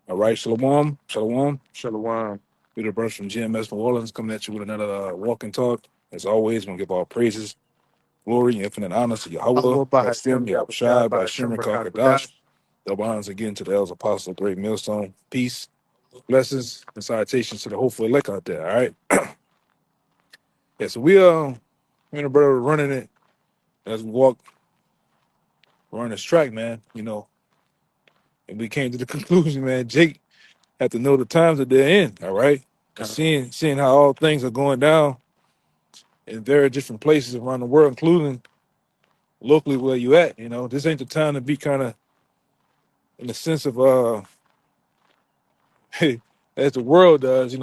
All right, Shalom, Shalom. Shalom. We're the brothers from GMS New Orleans coming at you with another walk and talk. As always, we're going to give all praises, glory, and infinite honor to Yahweh, Allah Bahashem Hashem, Yahushai Yahushai, Bahashem Bashim, Rakakadash. Kakadash. Double honors again to the elders, apostles, great millstone. Peace, blessings, and salutations to the hopeful elect out there. All right. Yeah, so me and the brother were running it as we walk, running this track, man. And we came to the conclusion, man. Jake had to know the times that they're in. All right. Cause seeing how all things are going down in very different places around the world, including locally where you at. This ain't the time to be kind of in the sense of as the world does,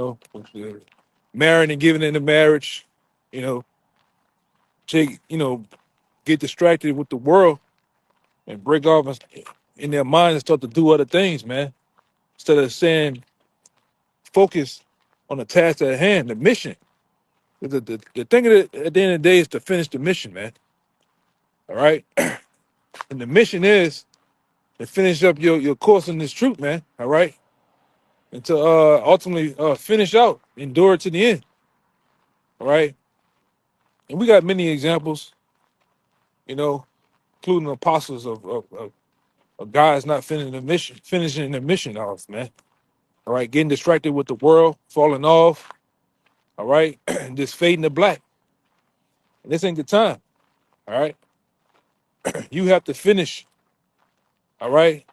marrying and giving into marriage, you know, take, get distracted with the world and break off in their mind and start to do other things, man. Instead of saying focus on the task at hand, the mission. The thing of at the end of the day is to finish the mission, man. All right. And the mission is to finish up your course in this truth, man. All right. And to ultimately finish out, endure to the end. All right. And we got many examples, including apostles of guys not finishing the mission off, man. All right. Getting distracted with the world, falling off. All right. And just fading to black. And this ain't the time. All right. You have to finish. All right.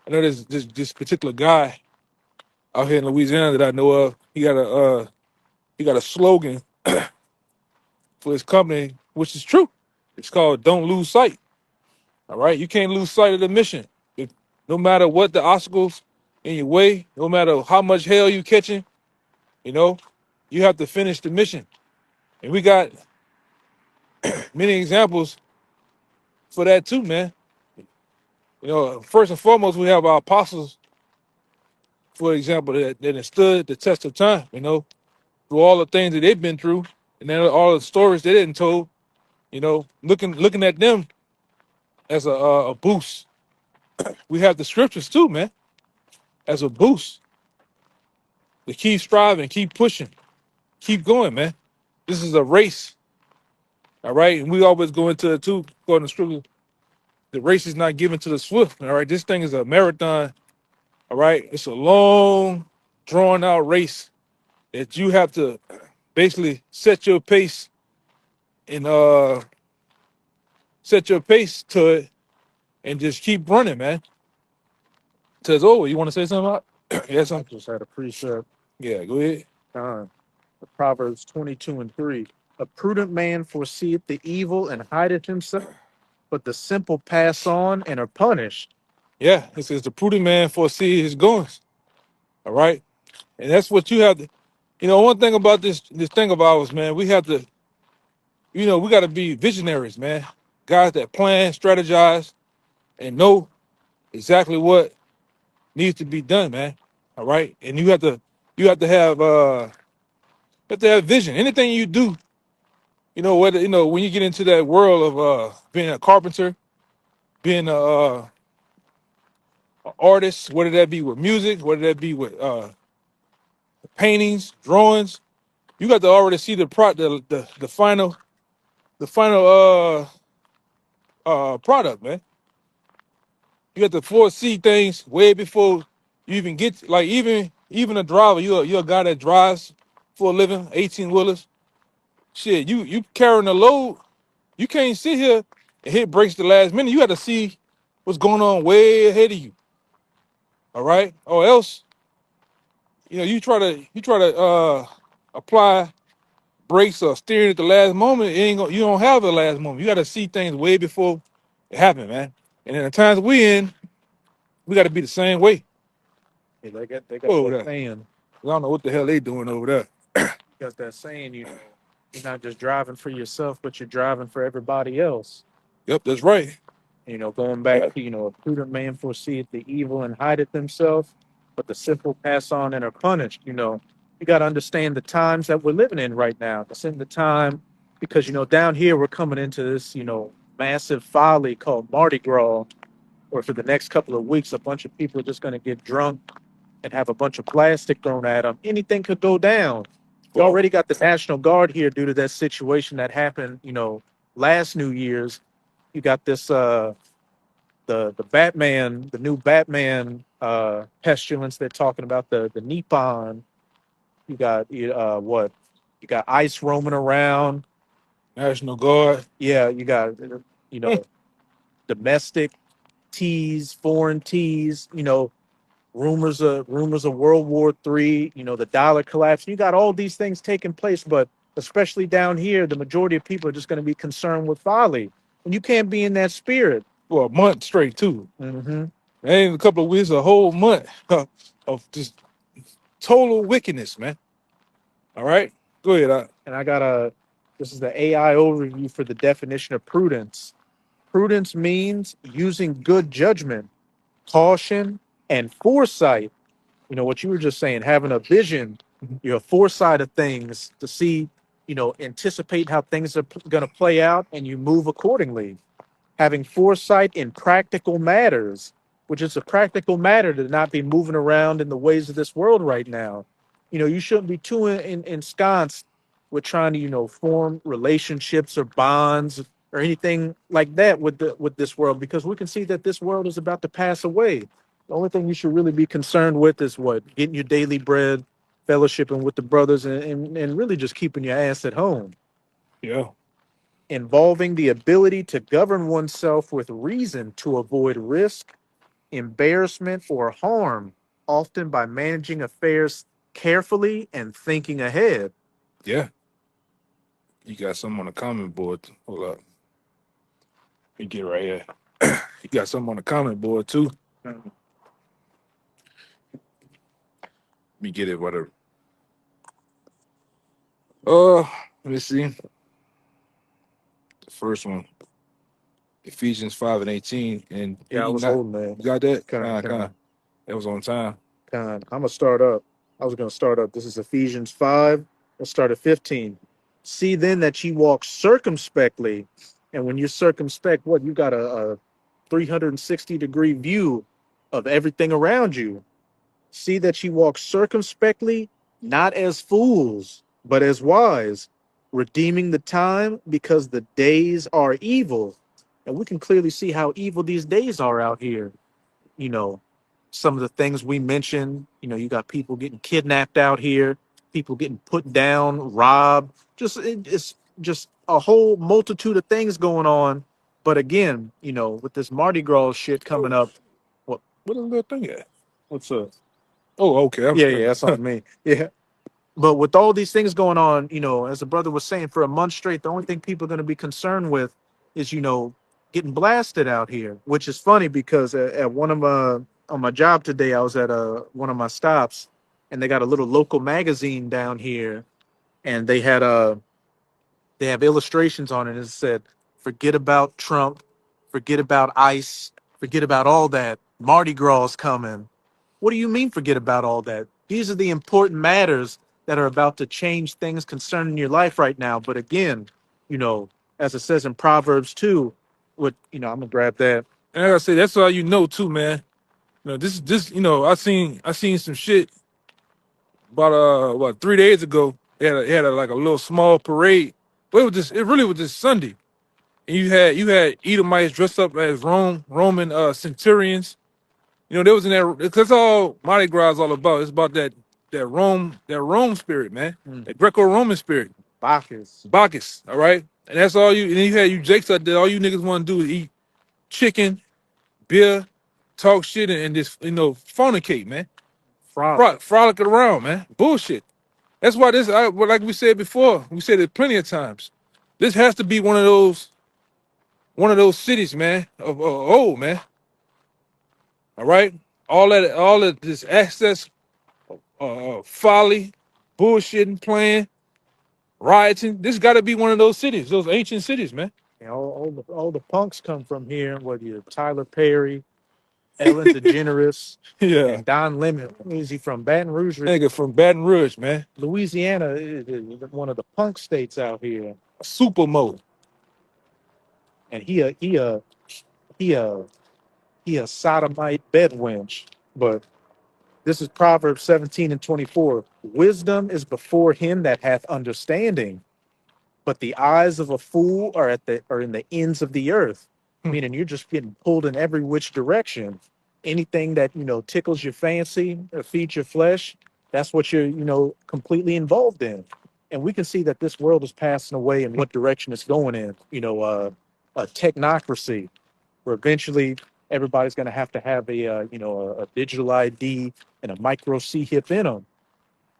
I know there's this particular guy out here in Louisiana that I know of. He got a slogan for his company, which is true. It's called "Don't Lose Sight." All right, you can't lose sight of the mission. No matter what the obstacles in your way, no matter how much hell you catching, you know, you have to finish the mission. And we got many examples for that too, man. First and foremost, we have our apostles, for example, that have stood the test of time. Through all the things that they've been through, and then all the stories they didn't told. Looking at them as a boost. We have the scriptures too, man, as a boost to keep striving, keep pushing, keep going, man. This is a race, all right? And we always go into it too, according to scripture. The race is not given to the swift, all right? This thing is a marathon, all right? It's a long, drawn out race that you have to basically set your pace and set your pace to it and just keep running, man. Till it's over. You want to say something about? Yeah, I something. just had a precept Yeah, go ahead. on Proverbs 22:3. A prudent man foreseeth the evil and hideth himself, but the simple pass on and are punished. Yeah, it says the prudent man foresee his goings. All right. And that's what you have to, one thing about this thing of ours, man, we have to, we got to be visionaries, man. Guys that plan, strategize, and know exactly what needs to be done, man. All right. And you have to have vision. Anything you do, whether, when you get into that world of being a carpenter, being a artist, whether that be with music, whether that be with paintings, drawings, you got to already see the final product, man. You have to foresee things way before you even get, like, even a driver. You're a guy that drives for a living, 18 wheelers. Shit, you carrying a load. You can't sit here and hit brakes the last minute. You got to see what's going on way ahead of you. All right, or else you try to apply brakes or steering at the last moment. You don't have the last moment. You got to see things way before it happen, man. And in the times we in, we got to be the same way. Yeah, they got Over that there. saying. I don't know what the hell they doing over there. Got that saying, you're not just driving for yourself, but you're driving for everybody else. Yep, that's right. Going back to, a prudent man foreseeth the evil and hideth himself, but the simple pass on and are punished. You got to understand the times that we're living in right now. It's in the time because, down here we're coming into this, massive folly called Mardi Gras, or for the next couple of weeks, a bunch of people are just going to get drunk and have a bunch of plastic thrown at them. Anything could go down. You Well, already got the National Guard here due to that situation that happened, last New Year's. You got this the Batman, the new Batman pestilence they're talking about, the Nippon. You got what? You got ice roaming around. National Guard. Yeah, you got you Hmm. know domestic teas, foreign teas. Rumors of World War III. The dollar collapse. You got all these things taking place, but especially down here, the majority of people are just going to be concerned with folly, and you can't be in that spirit. For a month straight too. Hmm. Ain't a couple of weeks, a whole month of just total wickedness, man. All right, go ahead. And this is the AI overview for the definition of prudence. Prudence means using good judgment, caution, and foresight. What you were just saying, having a vision, foresight of things to see, anticipate how things are going to play out, and you move accordingly. Having foresight in practical matters, which is a practical matter to not be moving around in the ways of this world right now. You shouldn't be too ensconced with trying to, form relationships or bonds or anything like that with this world, because we can see that this world is about to pass away. The only thing you should really be concerned with is what? Getting your daily bread, fellowshipping with the brothers, and really just keeping your ass at home. Yeah, Involving the ability to govern oneself with reason to avoid risk, embarrassment, or harm, often by managing affairs carefully and thinking ahead. yeah. You got some on the comment board. Hold up, let me get right here. You got some on the comment board too. Let me get it. Whatever. Let me see. The first one, Ephesians 5:18, and be Yeah, I ye was not. holding that. You got that? Kind, kind, That was on time. kind. I'm gonna start up. I was gonna start up. This is Ephesians 5. Let's start at 15. See then that ye walk circumspectly, and when you're circumspect, what you got a 360-degree view of everything around you. See that ye walk circumspectly, not as fools, but as wise, redeeming the time because the days are evil. And we can clearly see how evil these days are out here. You know, some of the things we mentioned, you got people getting kidnapped out here, people getting put down, robbed, it's just a whole multitude of things going on. But again, with this Mardi Gras shit coming Oh, up, what what a little thing at? what's up? Oh, okay. I'm Yeah, sorry. that's on me. Yeah. But with all these things going on, as the brother was saying, for a month straight, the only thing people are going to be concerned with is, getting blasted out here, which is funny because at one of my, on my job today, I was at one of my stops, and they got a little local magazine down here, and they have illustrations on it. It said, "Forget about Trump, forget about ICE, forget about all that. Mardi Gras is coming." What do you mean, forget about all that? These are the important matters that are about to change things concerning your life right now. But again, as it says in Proverbs 2, I'm gonna grab that. And like I say, that's all you know too, man. This. I seen some shit about 3 days ago. They had like a little small parade, but it really was just Sunday. And you had Edomites dressed up as Roman centurions. They was in that. That's all Mardi Gras is all about. It's about that Rome spirit, man. Mm, That Greco-Roman spirit, Bacchus. Bacchus. All right, and that's all you. And then you had you Jakes out there. All you niggas want to do is eat chicken, beer, talk shit, and just fornicate, man. Frolic. Frolic around, man. Bullshit. That's why like we said before, we said it plenty of times. This has to be one of those cities, man, of old, man. All right, all that this access, folly, bullshitting, playing, rioting. This got to be one of those cities, those ancient cities, man. All the punks come from here. What you Tyler Perry, Ellen DeGeneres, Yeah, and Don Lemon. Is he from Baton Rouge, nigga from Baton Rouge, man. Louisiana? Is one of the punk states out here, Super mode. and he he a sodomite bedwench. But this is Proverbs 17 and 24. Wisdom is before him that hath understanding, but the eyes of a fool are in the ends of the earth. Hmm. Meaning you're just getting pulled in every which direction. Anything that tickles your fancy or feeds your flesh, that's what you're completely involved in. And we can see that this world is passing away and what direction it's going in. A technocracy where eventually everybody's going to have a digital ID and a micro C hip in them.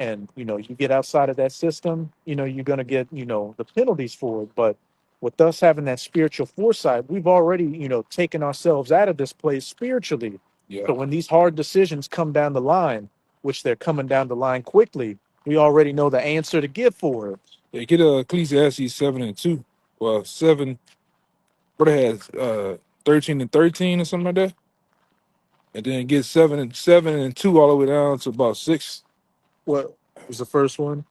And you get outside of that system, you're going to get the penalties for it. But with us having that spiritual foresight, we've already taken ourselves out of this place spiritually. Yeah. So when these hard decisions come down the line, which they're coming down the line quickly, we already know the answer to give for it. Yeah, get Ecclesiastes 7 and 2. Well, 7, what it has, 13 and 13 or something like that. And then get 7 and 2 all the way down to about 6. What was the first one?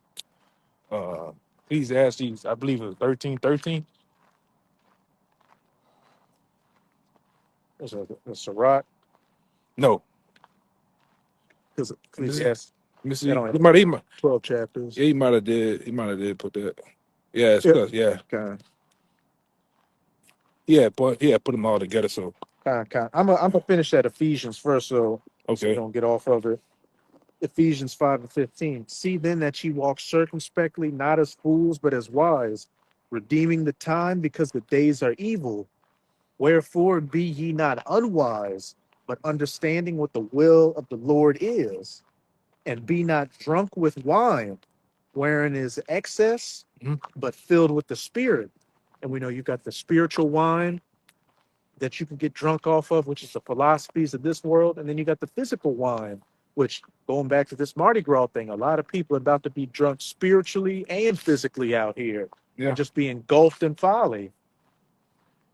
Uh Ecclesiastes, I believe it was 13:13. There's a Sirach, No. because Let me see. Ecclesiastes, Let me that see. only He has might, he might, 12 chapters. yeah, he might have did put that. Yeah, it's Yep. close. Yeah. Kind Put them all together. So kind. I'm gonna finish that Ephesians first, so we okay. don't get off of it. Ephesians 5 and 15. See then that ye walk circumspectly, not as fools, but as wise, redeeming the time because the days are evil. Wherefore be ye not unwise, but understanding what the will of the Lord is. And be not drunk with wine, wherein is excess, Mhm. but filled with the Spirit. And we know you got the spiritual wine that you can get drunk off of, which is the philosophies of this world. And then you got the physical wine, which going back to this Mardi Gras thing, a lot of people are about to be drunk spiritually and physically out here Yeah. and just be engulfed in folly.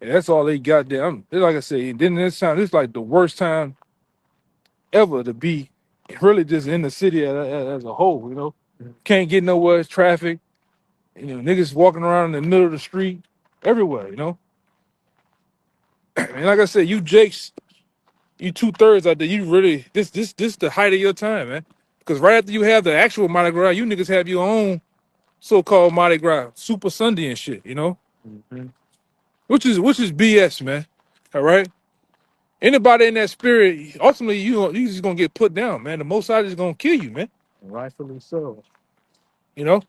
And that's all they got there. Like I say, then this is like the worst time ever to be really just in the city as a whole, Can't get nowhere, it's traffic, niggas walking around in the middle of the street, everywhere. And like I said, you Jakes, you 2/3 out there, you really this the height of your time, man. Because right after you have the actual Mardi Gras, you niggas have your own so-called Mardi Gras, Super Sunday and shit. Mhm. Which is BS, man. All right. Anybody in that spirit, ultimately you just gonna get put down, man. The Most High is gonna kill you, man. Rightfully so. You know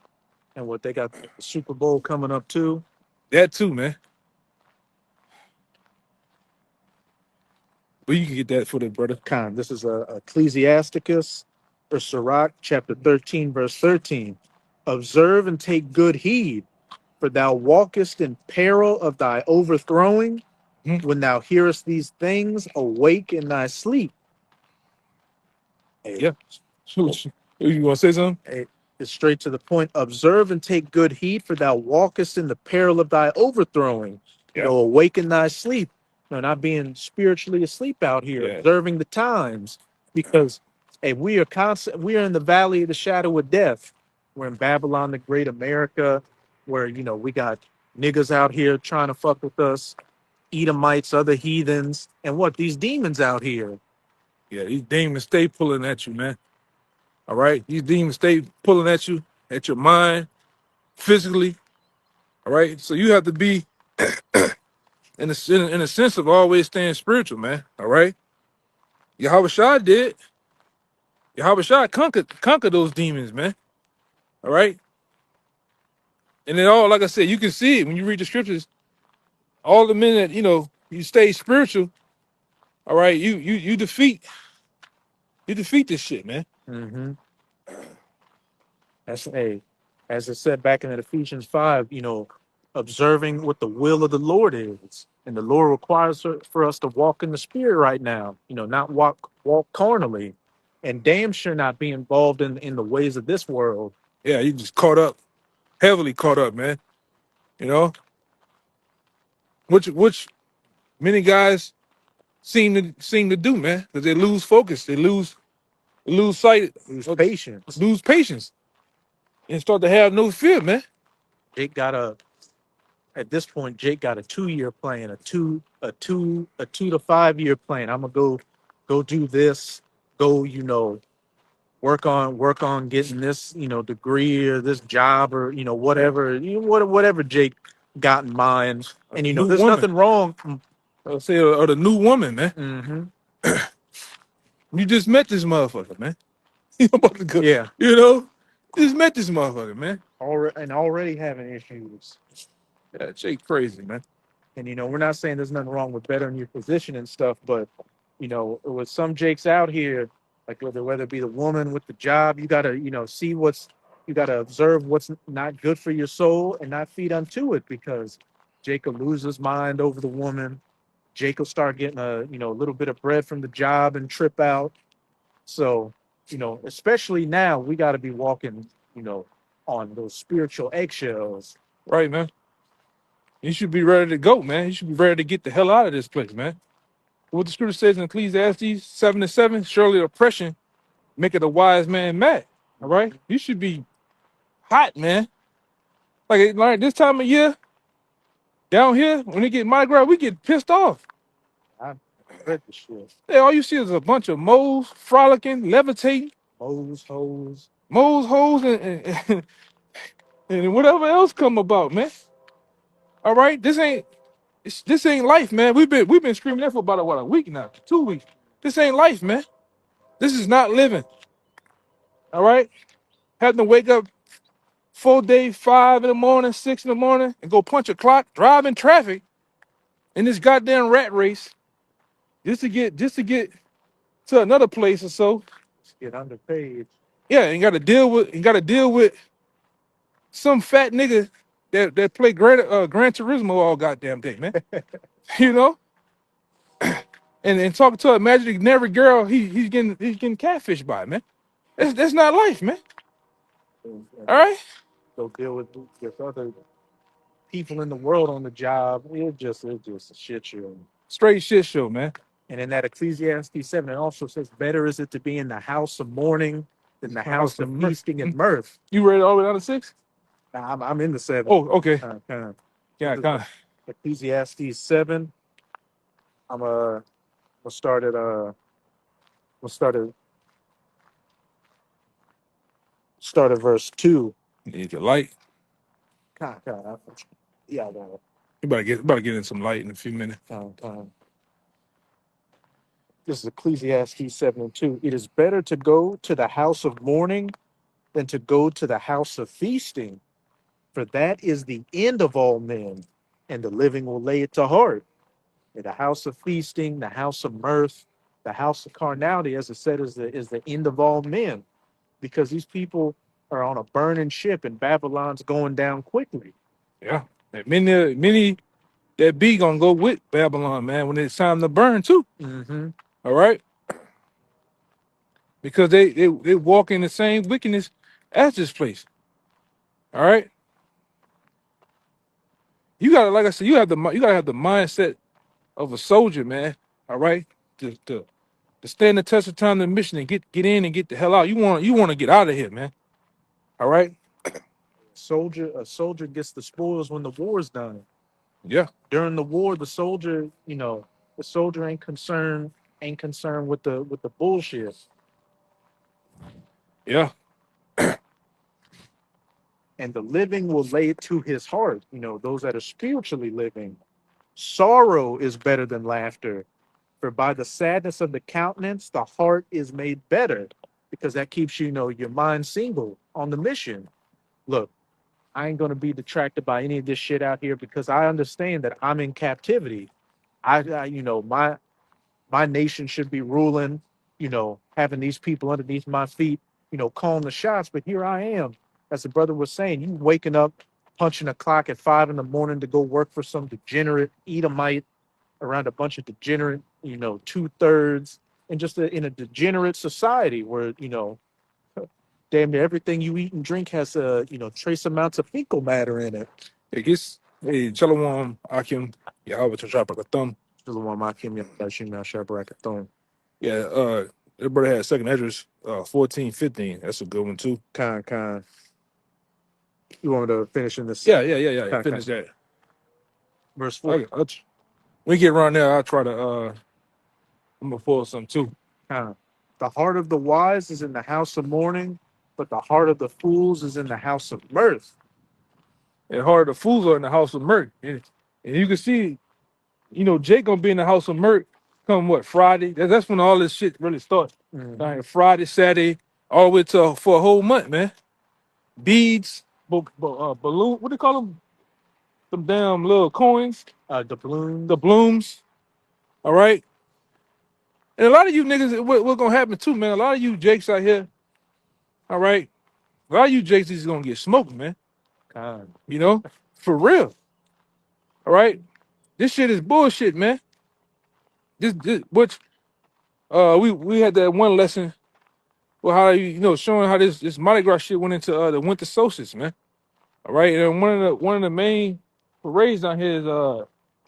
And what they got the Super Bowl coming up too. that too, man. But you can get that for the brother. This is a Ecclesiasticus or Sirach, chapter 13, verse 13. Observe and take good heed, for thou walkest in peril of thy overthrowing. Mhm. When thou hearest these things, awake in thy sleep. Hey, Yeah. You want to say something? hey, it's straight to the point. Observe and take good heed, for thou walkest in the peril of thy overthrowing. Yeah. Awake in thy sleep. Not being spiritually asleep out here, Yeah. observing the times, because hey, we are in the valley of the shadow of death. We're in Babylon, the great America, where we got niggas out here trying to fuck with us, Edomites, other heathens, and what these demons out here. Yeah. These demons stay pulling at you, man. All right. These demons stay pulling at you, at your mind, physically. All right. So you have to be in a sense of always staying spiritual, man. All right. Yahweh Shah did. Yahweh Shah conquered those demons, man. All right. And then all, like I said, you can see it when you read the scriptures. All the men that you stay spiritual. All right, you defeat this shit, man. Mm-hmm. That's as it said back in Ephesians 5, observing what the will of the Lord is. And the Lord requires for us to walk in the spirit right now, not walk carnally, and damn sure not be involved in the ways of this world. Yeah, you just caught up, heavily caught up, man. You know, which many guys seem to do, man, because they lose focus, they lose sight, Lose patience. lose patience, and start to have no fear, man. It got a at this point, Jake got a 2 year plan, a 2 to 5 year plan. I'm gonna go do this, go, work on getting this, degree or this job or whatever, whatever Jake got in mind. A And new there's woman. nothing wrong. I'll say, or the new woman, man. Mm-hmm. You just met this motherfucker, man. You about to go, Yeah, just met this motherfucker, man. already having issues. Yeah, Jake crazy, man. And we're not saying there's nothing wrong with bettering your position and stuff, but with some Jakes out here, like whether it be the woman with the job, you gotta see you gotta observe what's not good for your soul and not feed unto it, because Jake will lose his mind over the woman. Jake will start getting a little bit of bread from the job and trip out. So especially now, we got to be walking on those spiritual eggshells. Right, man. You should be ready to go, man. You should be ready to get the hell out of this place, man. What the scripture says in Ecclesiastes 7:7, surely oppression maketh a wise man mad. All right? You should be hot, man. Like this time of year, down here, when it get Mardi Gras, we get pissed off. I read the shit. Hey, all you see is a bunch of moles frolicking, levitating, Hoes. moles, hoes, and whatever else come about, man. All right? This ain't life, man. We've been screaming that for about a week now, 2 weeks. This ain't life, man. This is not living. All right? Having to wake up full day, 5 in the morning, 6 in the morning, and go punch a clock, drive in traffic in this goddamn rat race just to get to another place or so. Get underpaid. Yeah, and got to deal with some fat nigga that play Gran Turismo all goddamn day, man. you know, and talking to a imaginary girl, he's getting catfished by, man. That's not life, man. And All right, go deal with other people in the world on the job. It's just a shit show. straight shit show, man. And in that Ecclesiastes 7, it also says, better is it to be in the house of mourning than the house of feasting and mirth. You read it all the way down to 6? Now, I'm in the 7. Oh, okay. Kind of. Yeah, kind of. Ecclesiastes 7. I'm gonna start at start at verse 2. You need the light. Kind of. Yeah, I got it. You better get in some light in a few minutes. Kind. This is Ecclesiastes 7:2. It is better to go to the house of mourning than to go to the house of feasting, for that is the end of all men, and the living will lay it to heart. And the house of feasting, the house of mirth, the house of carnality, as I said, is the end of all men, because these people are on a burning ship, and Babylon's going down quickly. Yeah, and many that be gonna go with Babylon, man, when it's time to burn too. Mm-hmm. All right, because they walk in the same wickedness as this place. All right, you gotta, like I said, you gotta have the mindset of a soldier, man. All right, to stand the test of time, the mission, and get in and get the hell out. You want to get out of here, man. All right. A soldier gets the spoils when the war's done. Yeah. During the war, the soldier ain't concerned with the bullshit. Yeah. And the living will lay it to his heart. Those that are spiritually living. Sorrow is better than laughter, for by the sadness of the countenance, the heart is made better, because that keeps your mind single on the mission. Look, I ain't gonna be detracted by any of this shit out here, because I understand that I'm in captivity. My nation should be ruling, having these people underneath my feet, calling the shots. But here I am, as the brother was saying, you waking up, punching a clock at 5 in the morning to go work for some degenerate Edomite around a bunch of degenerate, 2/3, and just in a degenerate society where, damn near everything you eat and drink has trace amounts of fecal matter in it. It gets hey Shalom Akim Yahweh Thumb. Yeah, that brother had second address 1415. That's a good one too. Kind. You want me to finish in this? Yeah. Finish that. Verse 4. When we get around there, I'll try to I'm gonna pull some too. The heart of the wise is in the house of mourning, but the heart of the fools is in the house of mirth. And hard the fools are in the house of mirth. And you can see, Jake gonna be in the house of mirth come what Friday? That's when all this shit really starts. Like Friday, Saturday, all the way to for a whole month, man. Beads, balloon, what do you call them? Them damn little coins, The bloom. the blooms. All right. And a lot of you niggas, what's gonna happen too, man? A lot of you Jakes out here, all right. A lot of you Jakes is gonna get smoked, man. God. For real. All right. This shit is bullshit, man. This which we had that one lesson with how showing how this Mardi Gras shit went into the winter solstice, man. All right. And one of the main parades down here is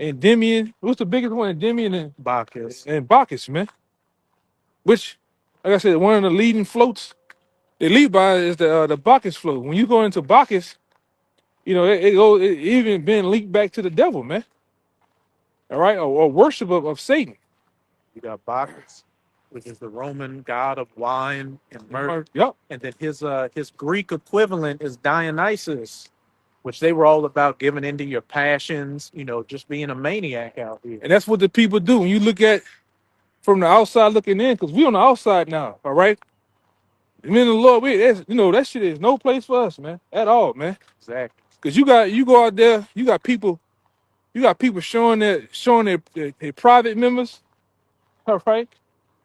Endymion. What's the biggest one? Endymion Bacchus. and Bacchus, man. Which, like I said, one of the leading floats they lead by is the Bacchus float. When you go into Bacchus, it even been linked back to the devil, man. All right, or worship of Satan. You got Bacchus, which is the Roman god of wine and mirth. Yep. And then his Greek equivalent is Dionysus, which they were all about giving into your passions, just being a maniac out here. And that's what the people do. When you look at from the outside looking in, because we on the outside now, all right? And then the Lord, that shit is no place for us, man, at all, man. Exactly. Because you go out there, you got people showing their private members, all right?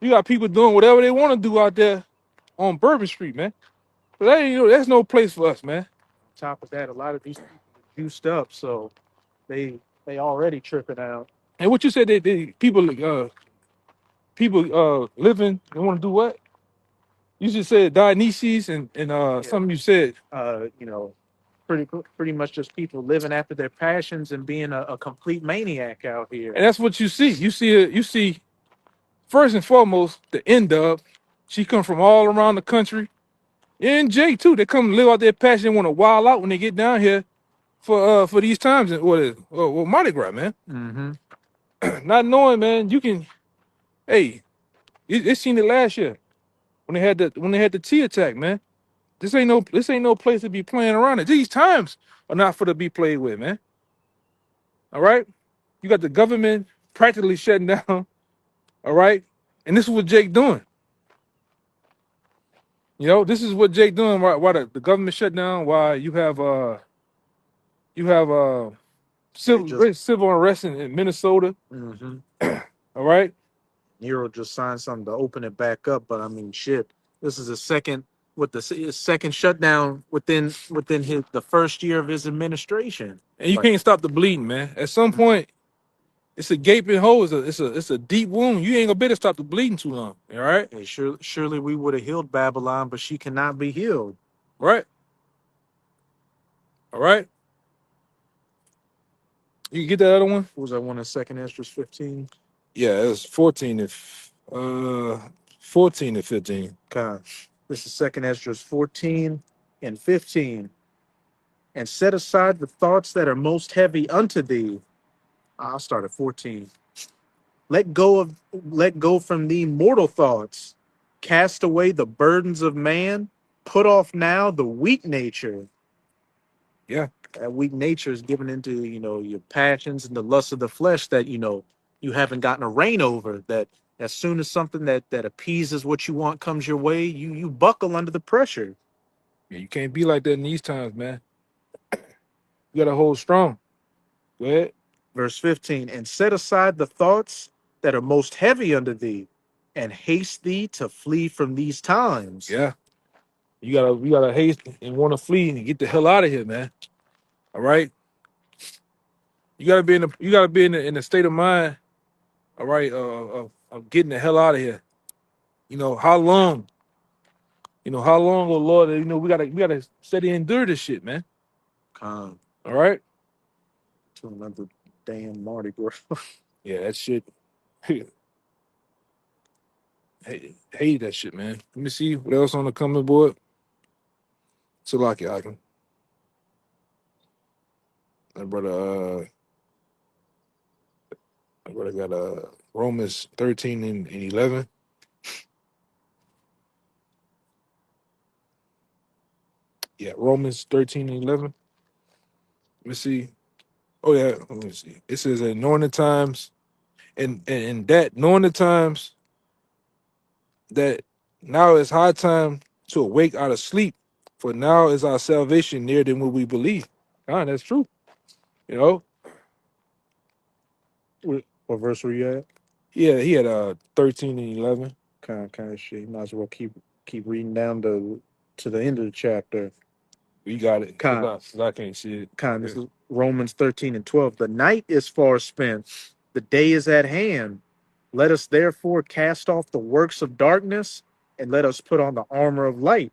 You got people doing whatever they want to do out there on Bourbon Street, man. But that's no place for us, man. On top of that, a lot of these people are juiced up, so they already tripping out. And what you said, people living, they want to do what? You just said Dionysus and something you said. Pretty much just people living after their passions and being a complete maniac out here. And that's what you see. You see first and foremost the end of. She come from all around the country. And Jay too. They come live out their passion, want to wild out when they get down here for these times and Mardi Gras, man. Mm-hmm. Not knowing, man, you can. Hey, they seen it last year when they had the T attack, man. This ain't no place to be playing around. These times are not for to be played with, man. All right, you got the government practically shutting down. All right, and this is what Jake doing. This is what Jake doing. Why the government shut down? Why you have civil unrest in Minnesota. Mm-hmm. All right. Nero just signed something to open it back up, but I mean, shit. This is the second shutdown within the first year of his administration. And you can't stop the bleeding, man. At some point, it's a gaping hole. It's a deep wound. You ain't gonna be able to stop the bleeding too long. All right. Hey, surely we would have healed Babylon, but she cannot be healed. Right. All right. You get that other one? What was that one in 2nd Esdras 15? Yeah, it was 14 and 15. God. This is 2nd Esdras 14 and 15. And set aside the thoughts that are most heavy unto thee. I'll start at 14. Let go from thee mortal thoughts. Cast away the burdens of man. Put off now the weak nature. Yeah. That weak nature is given into, your passions and the lust of the flesh that, you haven't gotten a reign over. That as soon as something that appeases what you want comes your way, you buckle under the pressure. Yeah, you can't be like that in these times, man. You gotta hold strong. Go ahead. Verse 15, and set aside the thoughts that are most heavy unto thee, and haste thee to flee from these times. Yeah. You gotta haste and want to flee and get the hell out of here, man. All right. You gotta be in the state of mind, all right, of getting the hell out of here. How long? How long, oh Lord, we gotta steady endure this shit, man. Come All right. to another damn Mardi Gras. Yeah, that shit. Hate that shit, man. Let me see what else on the coming board. Salaki Akim. That brother, What I got? Romans 13 and 11. Yeah, Romans 13 and 11. Let me see. Oh yeah, let me see. It says, "And knowing the times, and that knowing the times that now is high time to awake out of sleep, for now is our salvation nearer than what we believe." God, that's true. You know, What verse were you at? yeah, he had 13 and 11. Kind of shit. You might as well keep reading down to the end of the chapter. We got it. Kind 'Cause I can't see it. kind. This is Romans 13 and 12. The night is far spent, the day is at hand. Let us therefore cast off the works of darkness, and let us put on the armor of light.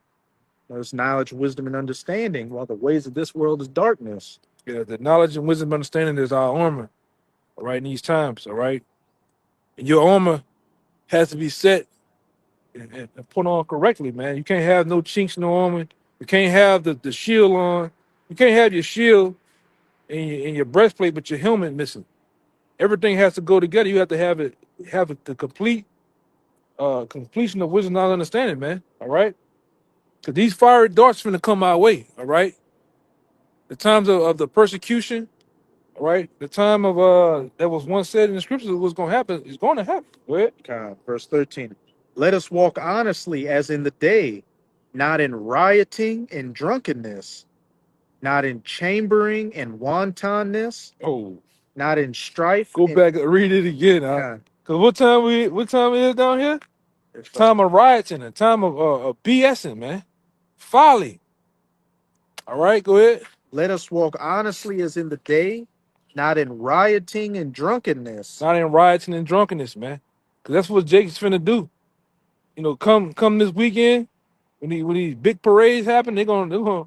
Let us knowledge, wisdom, and understanding, while the ways of this world is darkness. Yeah, the knowledge and wisdom and understanding is our armor, all right, in these times, all right? And your armor has to be set and put on correctly, man. You can't have no chinks in the armor. You can't have the shield on. You can't have your shield and your breastplate, but your helmet missing. Everything has to go together. You have to have it the complete completion of wisdom and understanding, man. All right? Because these fiery darts finna come our way, all right? The times of the persecution, all right? The time of that was once said in the scriptures was gonna happen, is gonna happen. Go ahead. Verse 13. Let us walk honestly as in the day, not in rioting and drunkenness, not in chambering and wantonness, Oh, not in strife go and back and read it again, huh? Cause what time is down here? Time of rioting, a time of BSing, man. Folly. All right, go ahead. let us walk honestly as in the day, not in rioting and drunkenness. Not in rioting and drunkenness, man. Cause that's what Jake's finna do. You know, come this weekend when these big parades happen, they're gonna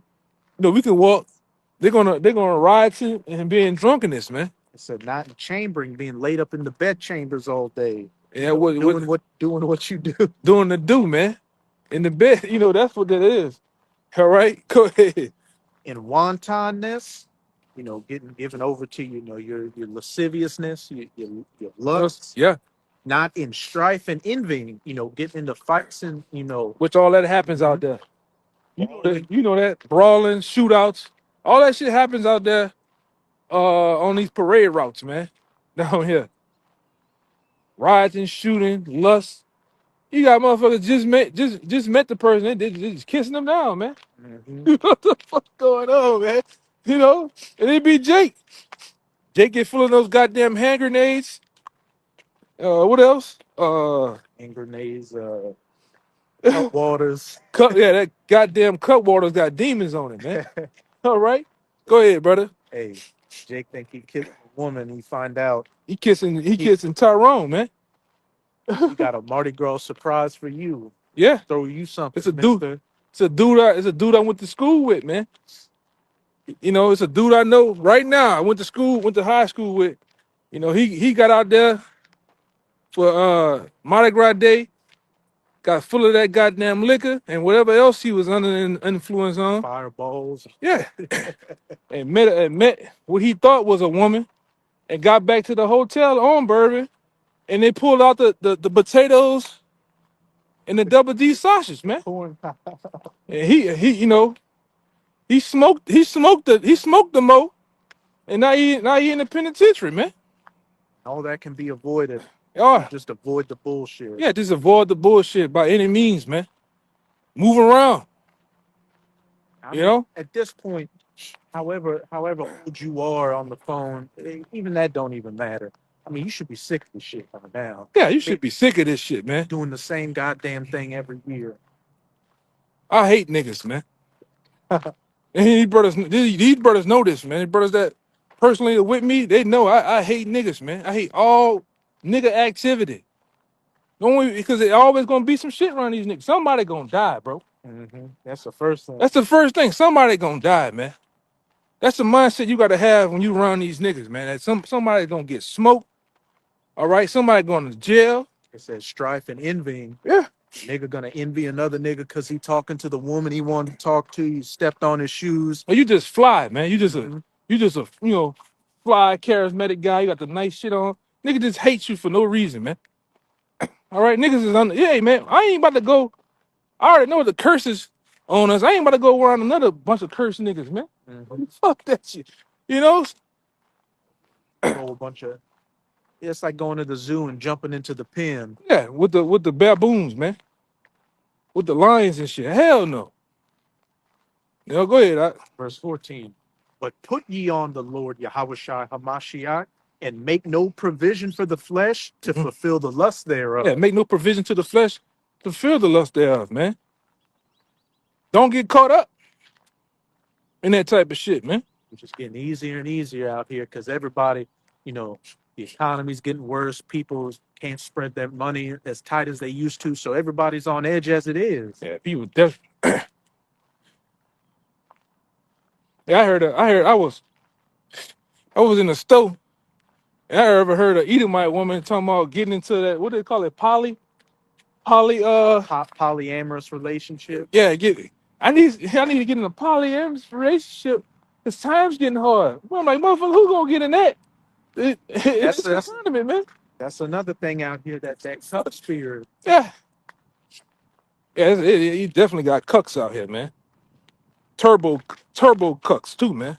we can walk. They're gonna riot and be in drunkenness, man. It said not in chambering, being laid up in the bed chambers all day. Yeah, what Doing what you do. doing the do, man. In the bed, that's what that is. All right, go ahead. In wantonness, getting given over to your lasciviousness, your lusts, Yeah, not in strife and envying, getting into fights and which all that happens out there. You know that brawling, shootouts, all that shit happens out there on these parade routes, man. Down here, rioting, shooting, lust. You got motherfuckers just met the person, they just kissing them down, man. What the fuck going on, man? And it be Jake. Jake get full of those goddamn hand grenades. What else? hand grenades, hot waters. Yeah, that goddamn cut water's got demons on it, man. All right, go ahead, brother. Hey, Jake think he kissed a woman. He find out He kissing Tyrone, man. he got a Mardi Gras surprise for you. Yeah, Throw you something. it's a dude. Mister. It's a dude I went to school with, man. It's a dude I know right now. I went to high school with. He got out there for Mardi Gras Day, got full of that goddamn liquor and whatever else he was under influence on. Fireballs. Yeah, and met what he thought was a woman, and got back to the hotel on bourbon, and they pulled out the potatoes and the double D sausage, man. Corn. And he smoked the mo, and now he in the penitentiary, man. All that can be avoided. Oh, Just avoid the bullshit. yeah, just avoid the bullshit by any means, man. Move around, I you mean, know. at this point, however old you are on the phone, even that don't even matter. I mean, you should be sick of this shit by now. Yeah, you should be sick of this shit, man. Doing the same goddamn thing every year. I hate niggas, man. And these brothers know this, man. These brothers that personally are with me, they know I hate niggas, man. I hate all nigga activity. Only because it always gonna be some shit around these niggas. Somebody gonna die, bro. That's the first thing. That's the first thing. Somebody gonna die, man. That's the mindset you gotta have when you around these niggas, man. That somebody gonna get smoked. All right, somebody going to jail. It says strife and envying. Yeah. Nigga gonna envy another nigga because he talking to the woman he wanted to talk to. You stepped on his shoes. Or you just fly, man. You just a fly, charismatic guy. You got the nice shit on. Nigga just hates you for no reason, man. All right, niggas is on. Yeah, man. I ain't about to go. I already know the curses on us. I ain't about to go around another bunch of cursed niggas, man. Fuck that shit. You know? A whole bunch of. It's like going to the zoo and jumping into the pen. Yeah, with the baboons, man. With the lions and shit. Hell no. You know, go ahead. Verse 14. But put ye on the Lord Yahushua Hamashiach, and make no provision for the flesh to fulfill the lust thereof. Yeah, make no provision to the flesh to fulfill the lust thereof, man. Don't get caught up in that type of shit, man. Which is getting easier and easier out here because everybody, the economy's getting worse. People can't spread their money as tight as they used to. So everybody's on edge as it is. Yeah, people definitely. Yeah, I was in the store, and I heard an Edomite woman talking about getting into that, what do they call it, Polyamorous relationship. yeah, I need to get in a polyamorous relationship. Cause time's getting hard. Well, I'm like, motherfucker, who gonna get in that? It's the tournament, man. That's another thing out here that cuck spirit. Yeah. Yeah, you definitely got cucks out here, man. Turbo cucks too, man.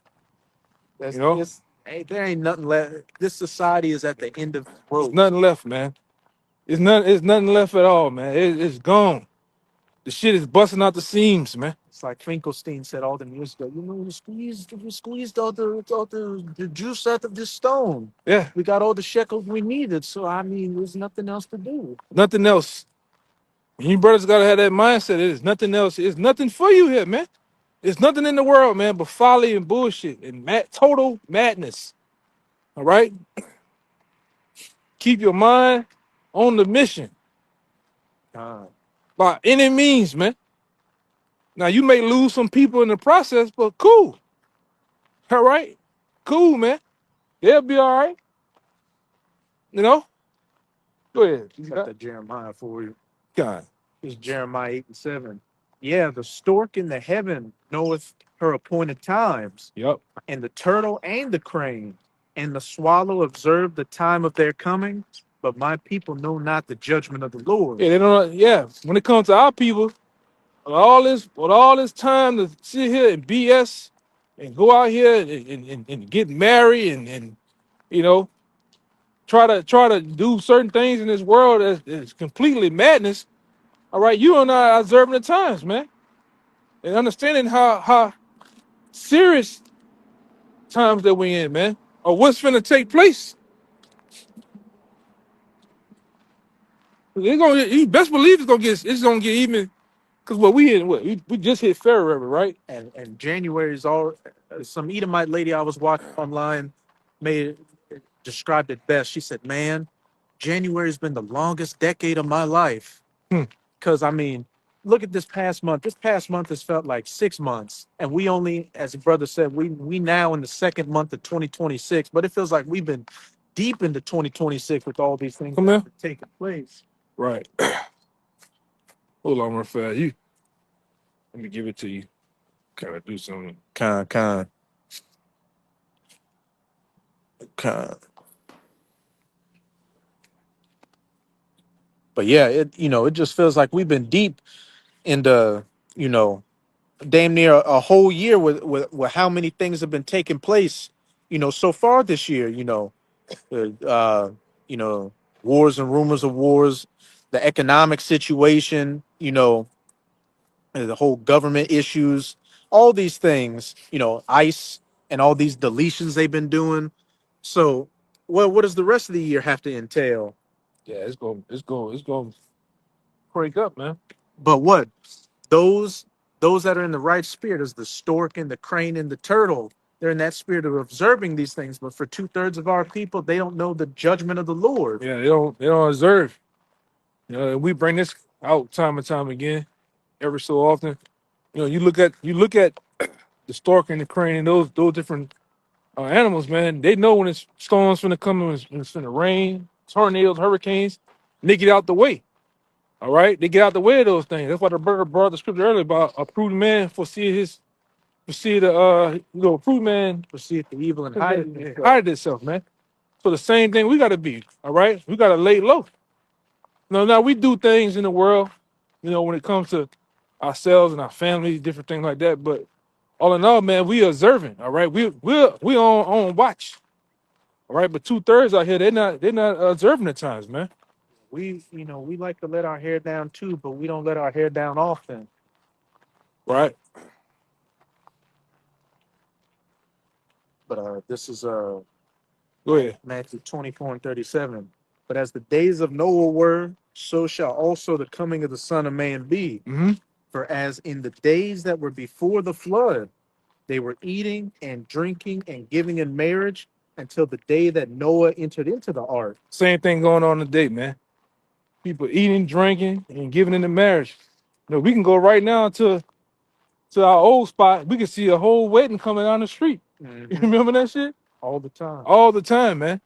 There ain't nothing left. This society is at the end of the road. There's nothing left, man. It's nothing left at all, man. It's gone. The shit is busting out the seams, man. It's like Finkelstein said all them years ago. We squeezed all the juice out of this stone. Yeah. We got all the shekels we needed. So I mean, there's nothing else to do. Nothing else. You brothers gotta have that mindset. There's nothing else. It's nothing for you here, man. There's nothing in the world, man, but folly and bullshit and total madness. All right? Keep your mind on the mission. By any means, man. Now, you may lose some people in the process, but cool. All right? Cool, man. They'll be all right. You know? Go ahead. You got the Jeremiah for you. God. It's Jeremiah 8:7. Yeah, the stork in the heaven knoweth her appointed times. Yep. And the turtle and the crane and the swallow observe the time of their coming, but my people know not the judgment of the Lord. Yeah, they don't. Yeah, when it comes to our people, with all this time to sit here and BS and go out here and get married and you know try to do certain things in this world that's completely madness. All right, you are not observing the times, man, and understanding how serious times that we in, man, or what's finna take place. You best believe it's gonna get even. Cause we just hit February, right? And January is all. Some Edomite lady I was watching online described it best. She said, "Man, January's been the longest decade of my life." Because I mean, look at this past month. This past month has felt like 6 months, and we only, as the brother said, we now in the second month of 2026. But it feels like we've been deep into 2026 with all these things taking place. Right. Hold on, Raphael. Let me give it to you. Kind of do something. Kind. But yeah, it just feels like we've been deep into, damn near a whole year with how many things have been taking place, so far this year, wars and rumors of wars, the economic situation, the whole government issues, all these things, ICE and all these deletions they've been doing. So, what does the rest of the year have to entail? Yeah, it's going to break up, man. But what those that are in the right spirit is the stork and the crane and the turtle. They're in that spirit of observing these things. But for 2/3 of our people, they don't know the judgment of the Lord. Yeah, they don't observe. We bring this out time and time again, every so often. You look at the stork and the crane and those different animals, man. They know when it's storms finna come, when it's finna rain, tornadoes, hurricanes, and they get out the way. All right, they get out the way of those things. That's why the brother brought the scripture earlier about a prudent man foreseeth the prudent man Foreseeth the evil and hide hide itself, man. So the same thing we got to be. All right, we got to lay low. Now we do things in the world, when it comes to ourselves and our families, different things like that. But all in all, man, we observant. All right, we on watch. All right, but 2/3 out here, they're not observing the times, man. We like to let our hair down too, but we don't let our hair down often. Right. But this is Go ahead. Matthew 24:37. But as the days of Noah were, so shall also the coming of the Son of Man be. Mm-hmm. For as in the days that were before the flood, they were eating and drinking and giving in marriage until the day that Noah entered into the ark. Same thing going on today, man. People eating, drinking, and giving into marriage. We can go right now to our old spot. We can see a whole wedding coming down the street. You remember that shit? All the time. All the time, man.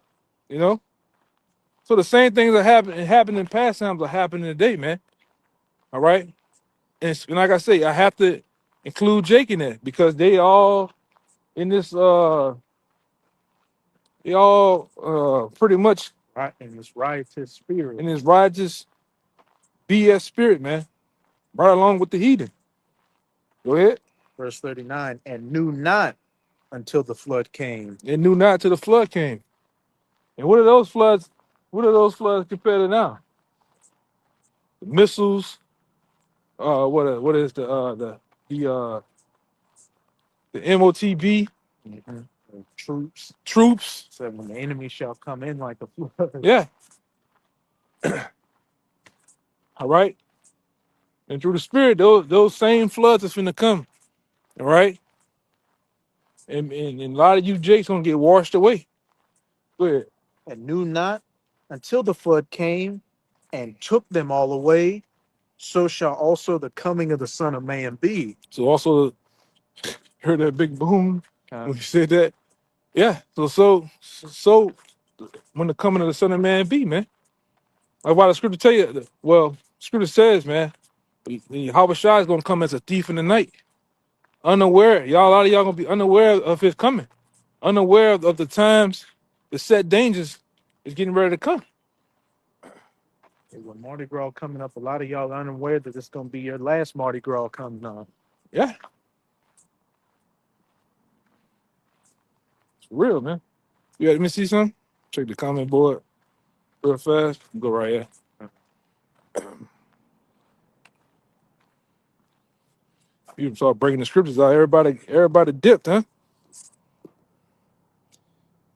So the same things that happened in past times are happening today, man. All right. And like I say, I have to include Jake in that because they all in this they all pretty much Right in this riotous spirit. in this righteous BS spirit, man. Right along with the heathen. Go ahead. Verse 39, and knew not until the flood came. And knew not till the flood came. And what are those floods? What are those floods compared to now? The missiles. What is the MOTB? Troops. Said when the enemy shall come in like a flood. Yeah. All right. And through the spirit, those same floods is finna come. All right. And a lot of you Jakes gonna get washed away. Go ahead. And knew not until the flood came and took them all away. So shall also the coming of the Son of Man be. So also heard that big boom when you said that. Yeah. So when the coming of the Son of Man be, man. Like why the scripture tell you, well, scripture says, man, Yahweh Shai is gonna come as a thief in the night. Unaware. A lot of y'all gonna be unaware of his coming. Unaware of the times, the set dangers is getting ready to come. When Mardi Gras coming up, a lot of y'all are unaware that it's going to be your last Mardi Gras coming up. Yeah. It's real, man. Let me see something. Check the comment board real fast. Go right here. You start breaking the scriptures out. Everybody dipped, huh?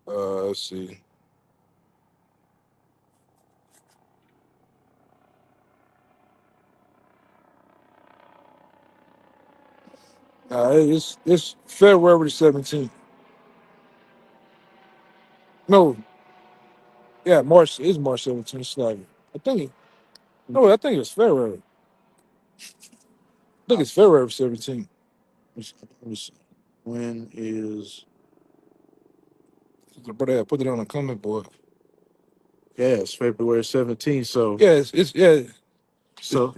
Let's see. It's February 17th. No, yeah, March is March 17th. It's like I think it's February. I think it's February 17th. Let me see. When is but put it on the comment board. Yeah, it's February 17th. So Yeah, it's yeah. So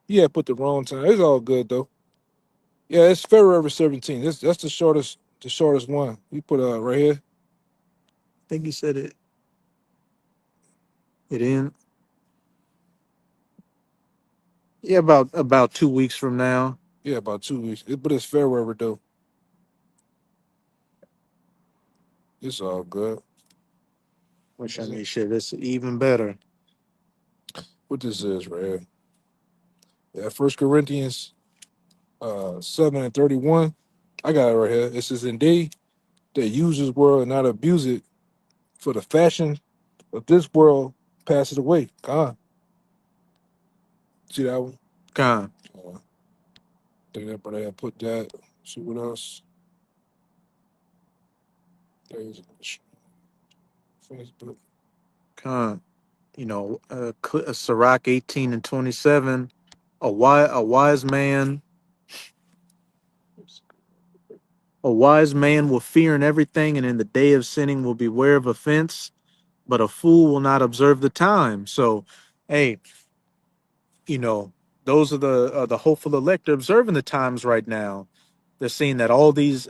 Yeah, put the wrong time. It's all good though. Yeah, it's February 17th. That's the shortest one. You put right here. I think he said it. It in. Yeah, about 2 weeks from now. Yeah, about 2 weeks. But it's February though. It's all good. Which I mean, shit, it's even better. What this is right here. Yeah, 1 Corinthians 7:31. I got it right here. It says, "And they that use this world and not abuse it, for the fashion of this world passes away." God. See that one? God. I think that, but I put that. See what else? There's Facebook. God. Sirach 18:27. A wise man will fear in everything, and in the day of sinning will beware of offense, but a fool will not observe the time. So, hey, those are the hopeful elect are observing the times right now. They're seeing that all these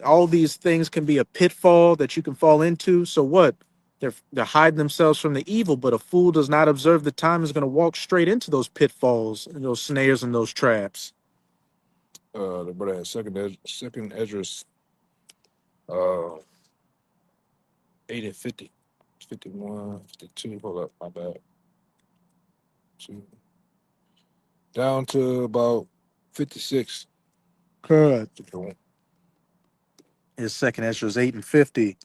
things can be a pitfall that you can fall into. So what? They're hiding themselves from the evil, but a fool does not observe the time is going to walk straight into those pitfalls and those snares and those traps. The brother had second Esdras, uh, 8 and 50, 51, 52. Hold up, my bad. Two. Down to about 56. Correct. His second Ezra's 8 and 50.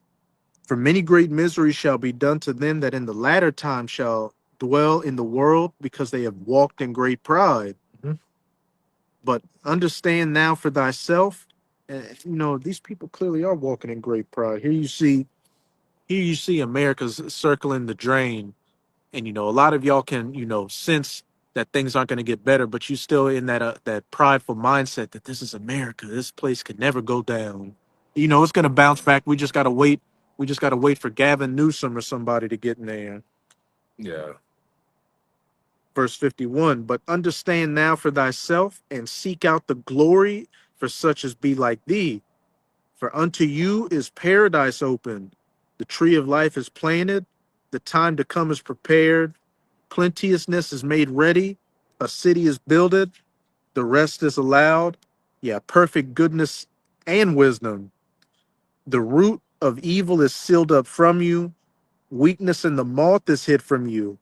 For many great miseries shall be done to them that in the latter time shall dwell in the world, because they have walked in great pride. Mhm. But understand now for thyself, these people clearly are walking in great pride. Here you see America's circling the drain, and a lot of y'all can sense that things aren't going to get better, but you still in that prideful mindset that this is America, this place could never go down. It's going to bounce back. We just got to wait for Gavin Newsom or somebody to get in there. Yeah. Verse 51, but understand now for thyself and seek out the glory for such as be like thee. For unto you is paradise opened, the tree of life is planted, the time to come is prepared, plenteousness is made ready, a city is builded, the rest is allowed. Yeah, perfect goodness and wisdom. The root of evil is sealed up from you, weakness in the moth is hid from you,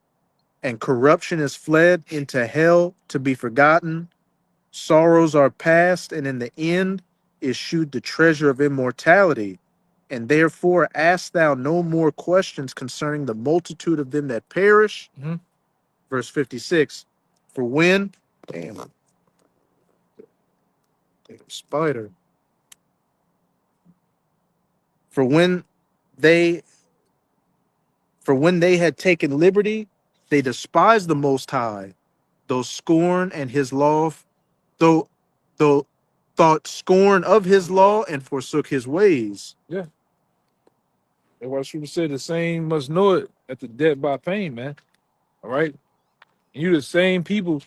and corruption is fled into hell to be forgotten. Sorrows are past, and in the end is shewed the treasure of immortality. And therefore ask thou no more questions concerning the multitude of them that perish. Mhm. Verse 56. For when, damn spider. For when they for when they had taken liberty, they despised the Most High, though scorn and his law, though though thought scorn of his law and forsook his ways. Yeah. That's why Shooter said the same must know it at the death by pain, man. All right. You the same people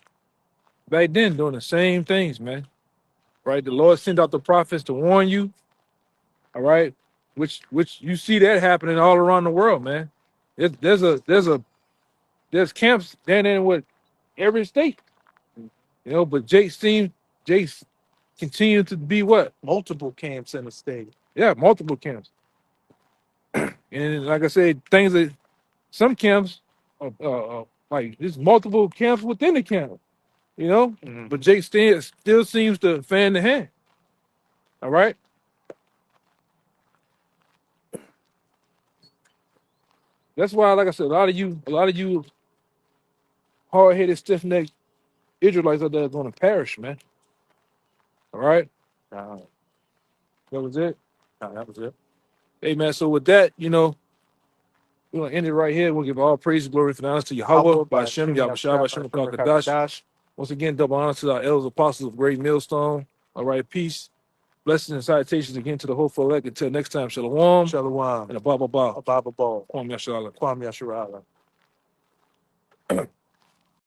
back then doing the same things, man. Right. The Lord sent out the prophets to warn you. All right. Which you see that happening all around the world, man. There's camps down in what every state, but Jake's continued to be what? Multiple camps in the state. Yeah, multiple camps. And like I said, things that some camps, like there's multiple camps within the camp, But Jake still seems to fan the hand. All right. That's why, like I said, a lot of you hard-headed, stiff-necked Israelites out there are going to perish, man. All right. Uh, That was it. that was it. Hey, man. So with that, we're gonna end it right here. We'll give all praise, glory, and honor to Yahweh, by Hashem, Yahushua, Hashem, Kadash. Once again, double honor to our elders, apostles of Great Millstone. All right, peace, blessings, and salutations again to the whole elect. Until next time, shalom, Shalom. and a ba ba ba. Ababa Ball. Kwam Yashala. Kwame Yasharala.